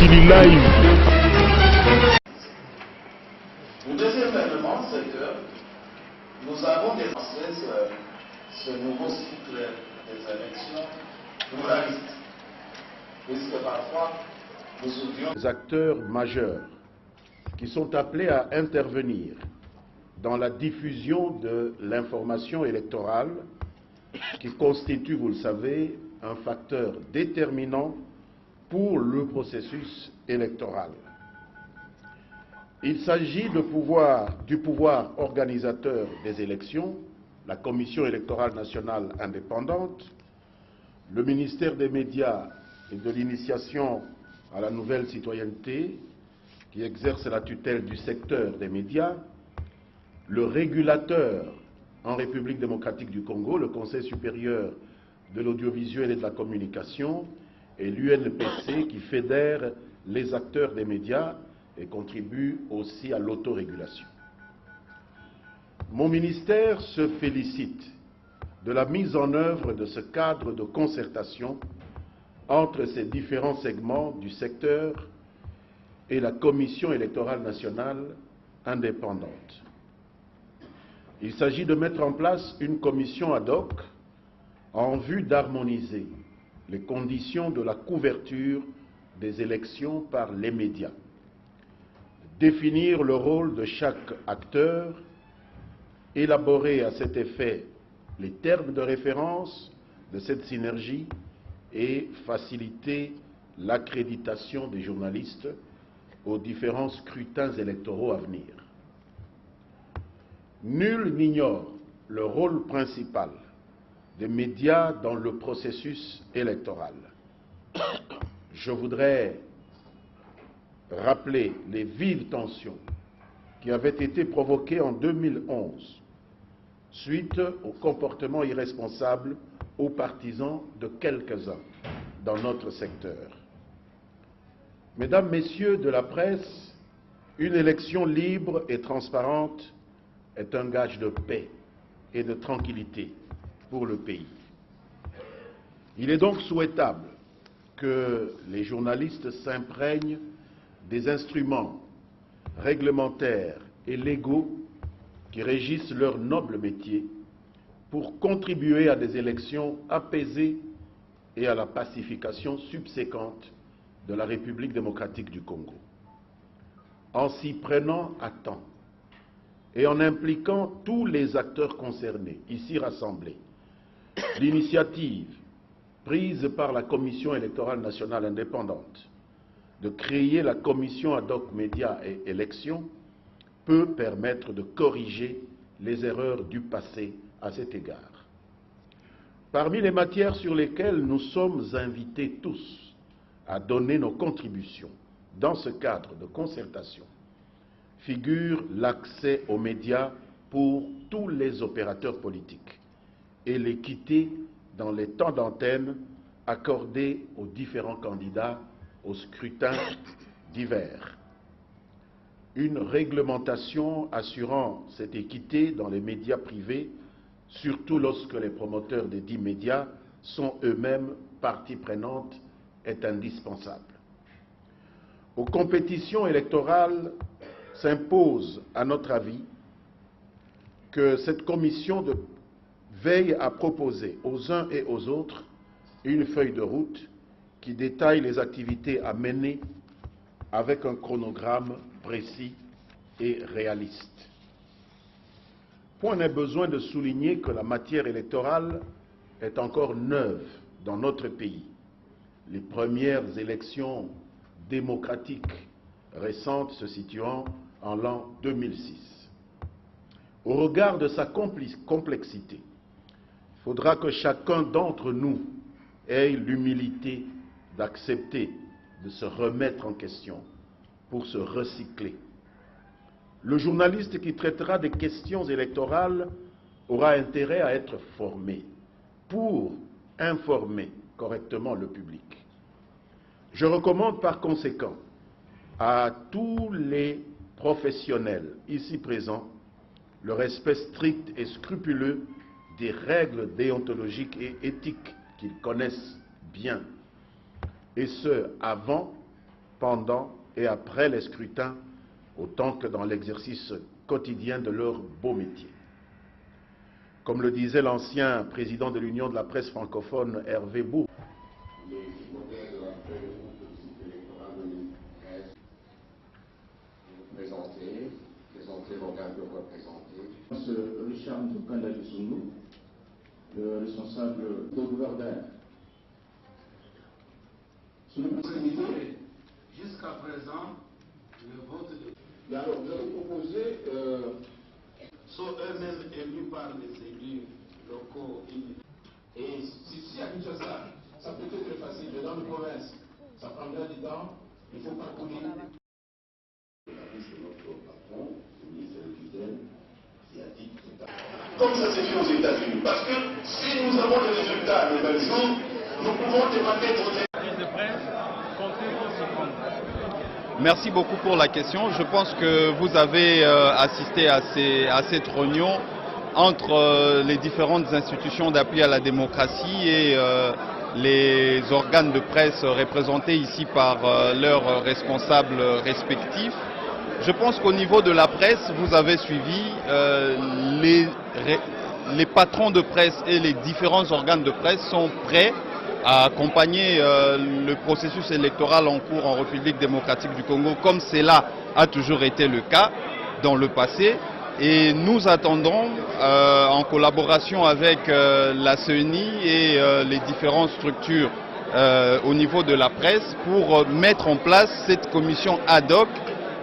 Mokili Live. Le deuxième élément, c'est que nous avons dépassé ce nouveau cycle des élections pluralistes, puisque parfois nous oublions les acteurs majeurs qui sont appelés à intervenir dans la diffusion de l'information électorale qui constitue, vous le savez, un facteur déterminant pour le processus électoral. Il s'agit du pouvoir organisateur des élections, la Commission électorale nationale indépendante, le ministère des médias et de l'initiation à la nouvelle citoyenneté, qui exerce la tutelle du secteur des médias, le régulateur en République démocratique du Congo, le Conseil supérieur de l'audiovisuel et de la communication, et l'UNPC qui fédère les acteurs des médias et contribue aussi à l'autorégulation. Mon ministère se félicite de la mise en œuvre de ce cadre de concertation entre ces différents segments du secteur et la Commission électorale nationale indépendante. Il s'agit de mettre en place une commission ad hoc en vue d'harmoniser les conditions de la couverture des élections par les médias, définir le rôle de chaque acteur, élaborer à cet effet les termes de référence de cette synergie et faciliter l'accréditation des journalistes aux différents scrutins électoraux à venir. Nul n'ignore le rôle principal des médias dans le processus électoral. Je voudrais rappeler les vives tensions qui avaient été provoquées en 2011 suite au comportement irresponsable aux partisans de quelques-uns dans notre secteur. Mesdames, Messieurs de la presse, une élection libre et transparente est un gage de paix et de tranquillité pour le pays. Il est donc souhaitable que les journalistes s'imprègnent des instruments réglementaires et légaux qui régissent leur noble métier pour contribuer à des élections apaisées et à la pacification subséquente de la République démocratique du Congo. En s'y prenant à temps et en impliquant tous les acteurs concernés, ici rassemblés, l'initiative prise par la Commission électorale nationale indépendante de créer la commission ad hoc médias et élections peut permettre de corriger les erreurs du passé à cet égard. Parmi les matières sur lesquelles nous sommes invités tous à donner nos contributions dans ce cadre de concertation figure l'accès aux médias pour tous les opérateurs politiques et l'équité dans les temps d'antenne accordés aux différents candidats au scrutin divers. Une réglementation assurant cette équité dans les médias privés, surtout lorsque les promoteurs des dits médias sont eux-mêmes partie prenante, est indispensable. Aux compétitions électorales s'impose, à notre avis, que cette commission veille à proposer aux uns et aux autres une feuille de route qui détaille les activités à mener avec un chronogramme précis et réaliste. Point n'est besoin de souligner que la matière électorale est encore neuve dans notre pays. Les premières élections démocratiques récentes se situant en l'an 2006. Au regard de sa complexité, il faudra que chacun d'entre nous ait l'humilité d'accepter de se remettre en question pour se recycler. Le journaliste qui traitera des questions électorales aura intérêt à être formé pour informer correctement le public. Je recommande par conséquent à tous les professionnels ici présents le respect strict et scrupuleux des règles déontologiques et éthiques qu'ils connaissent bien, et ce, avant, pendant et après les scrutins, autant que dans l'exercice quotidien de leur beau métier. Comme le disait l'ancien président de l'Union de la presse francophone, Hervé Bourg. Les hypothèses de la feuille de route électorale 2013, vous présentez vos candidats représentés. Richard Ndoukanda Dissounou, le responsable de gouverneur. Sur le proximité, Jusqu'à présent, le vote de... alors vous avez proposé sont eux-mêmes élus par les élus locaux. et si à Kinshasa, ça peut être facile, mais dans les provinces, ça prendra du temps, il faut parcourir. Comme ça s'est fait aux États-Unis. Parce que si nous avons les résultats le même jour, nous pouvons demander aux États-Unis. Merci beaucoup pour la question. Je pense que vous avez assisté à cette réunion entre les différentes institutions d'appui à la démocratie et les organes de presse représentés ici par leurs responsables respectifs. Je pense qu'au niveau de la presse, vous avez suivi les patrons de presse et les différents organes de presse sont prêts à accompagner le processus électoral en cours en République démocratique du Congo, comme cela a toujours été le cas dans le passé. Et nous attendons, en collaboration avec la CENI et les différentes structures au niveau de la presse, pour mettre en place cette commission ad hoc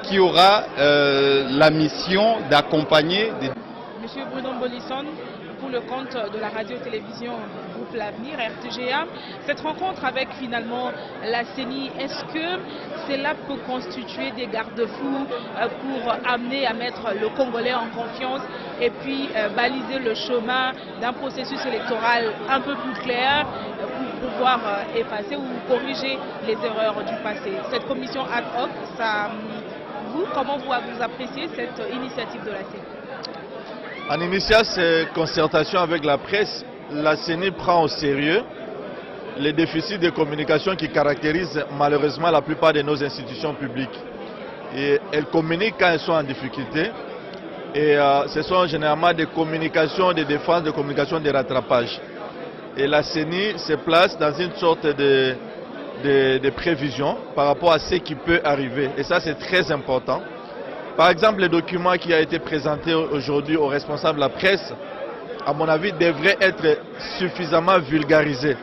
qui aura la mission d'accompagner des... Monsieur Bruno Bolisson, pour le compte de la radio-télévision Groupe L'Avenir, RTGA, cette rencontre avec finalement la CENI, est-ce que cela peut constituer des garde-fous pour amener à mettre le Congolais en confiance et puis baliser le chemin d'un processus électoral un peu plus clair pour pouvoir effacer ou corriger les erreurs du passé? Cette commission ad hoc, comment vous appréciez cette initiative de la CENI? En initiant ces concertations avec la presse, la CENI prend au sérieux les déficits de communication qui caractérisent malheureusement la plupart de nos institutions publiques. Et elles communiquent quand elles sont en difficulté. Et ce sont généralement des communications de défense, des communications de rattrapage. Et la CENI se place dans une sorte de prévision par rapport à ce qui peut arriver. Et ça, c'est très important. Par exemple, le document qui a été présenté aujourd'hui aux responsables de la presse, à mon avis, devrait être suffisamment vulgarisé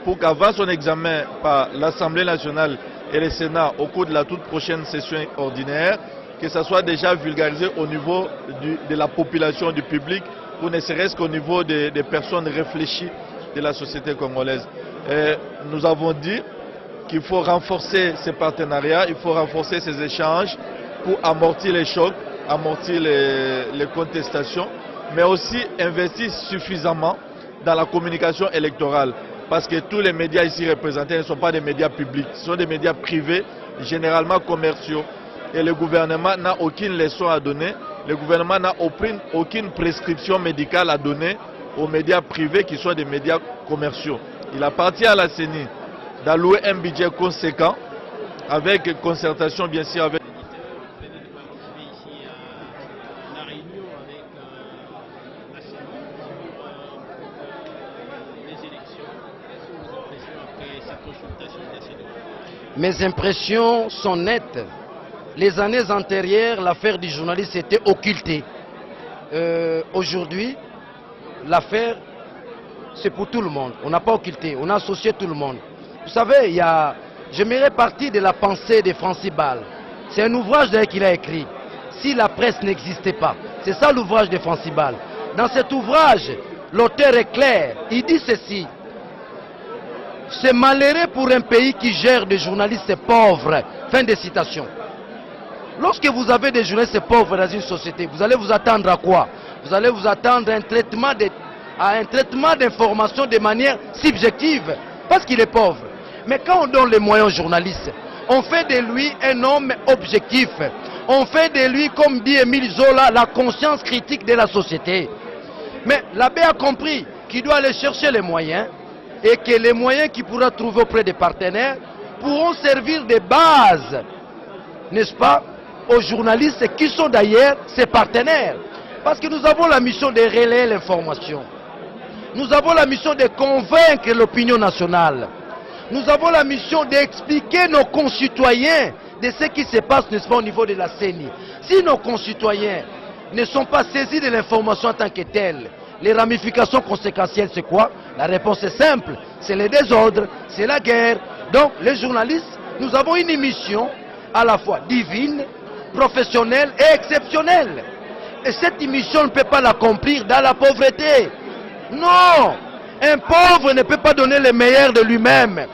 pour qu'avant son examen par l'Assemblée nationale et le Sénat au cours de la toute prochaine session ordinaire, que ça soit déjà vulgarisé au niveau de la population, du public, ou ne serait-ce qu'au niveau des personnes réfléchies de la société congolaise. Et nous avons dit qu'il faut renforcer ces partenariats, il faut renforcer ces échanges pour amortir les chocs, amortir les contestations, mais aussi investir suffisamment dans la communication électorale. Parce que tous les médias ici représentés ne sont pas des médias publics, ce sont des médias privés, généralement commerciaux. Et le gouvernement n'a aucune leçon à donner, le gouvernement n'a aucune prescription médicale à donner aux médias privés qui sont des médias commerciaux. Il appartient à la CENI d'allouer un budget conséquent, avec concertation bien sûr avec... Mes impressions sont nettes. Les années antérieures, l'affaire du journaliste était occultée. Aujourd'hui, l'affaire, c'est pour tout le monde. On n'a pas occulté, on a associé tout le monde. Vous savez, j'aimerais partir de la pensée de Francis Ball. C'est un ouvrage qu'il a écrit. Si la presse n'existait pas, c'est ça l'ouvrage de Francis Ball. Dans cet ouvrage, l'auteur est clair. Il dit ceci. C'est malheureux pour un pays qui gère des journalistes pauvres. Fin de citation. Lorsque vous avez des journalistes pauvres dans une société, vous allez vous attendre à quoi? Vous allez vous attendre à un traitement d'information de manière subjective, parce qu'il est pauvre. Mais quand on donne les moyens aux journalistes, on fait de lui un homme objectif. On fait de lui, comme dit Émile Zola, la conscience critique de la société. Mais l'abbé a compris qu'il doit aller chercher les moyens, et que les moyens qu'il pourra trouver auprès des partenaires pourront servir de base, n'est-ce pas, aux journalistes qui sont d'ailleurs ses partenaires. Parce que nous avons la mission de relayer l'information. Nous avons la mission de convaincre l'opinion nationale. Nous avons la mission d'expliquer nos concitoyens de ce qui se passe, n'est-ce pas, au niveau de la CENI. Si nos concitoyens ne sont pas saisis de l'information en tant que telle, les ramifications conséquentielles, c'est quoi? La réponse est simple, c'est le désordre, c'est la guerre. Donc, les journalistes, nous avons une mission à la fois divine, professionnelle et exceptionnelle. Et cette mission ne peut pas l'accomplir dans la pauvreté. Non! Un pauvre ne peut pas donner le meilleur de lui-même.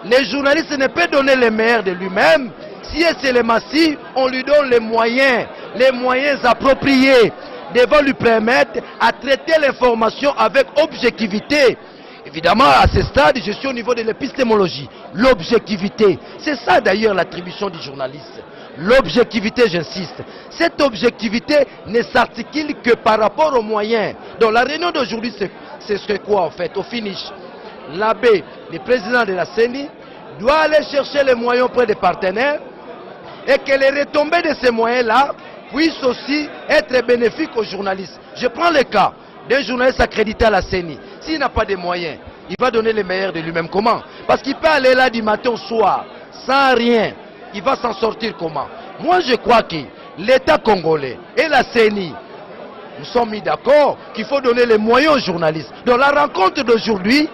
Les journalistes ne peuvent donner le meilleur de lui-même. Si c'est le massif, on lui donne les moyens appropriés devant lui permettre à traiter l'information avec objectivité. Évidemment, à ce stade, je suis au niveau de l'épistémologie. L'objectivité, c'est ça d'ailleurs l'attribution du journaliste. L'objectivité, j'insiste. Cette objectivité ne s'articule que par rapport aux moyens. Donc la réunion d'aujourd'hui, c'est quoi en fait? Au finish, l'abbé, le président de la CENI, doit aller chercher les moyens auprès des partenaires et que les retombées de ces moyens-là puissent aussi être bénéfiques aux journalistes. Je prends le cas d'un journaliste accrédité à la CENI. S'il n'a pas de moyens, il va donner le meilleur de lui-même. Comment? Parce qu'il peut aller là du matin au soir, sans rien. Il va s'en sortir comment? Moi, je crois que l'État congolais et la CENI, nous sommes mis d'accord qu'il faut donner les moyens aux journalistes. Dans la rencontre d'aujourd'hui...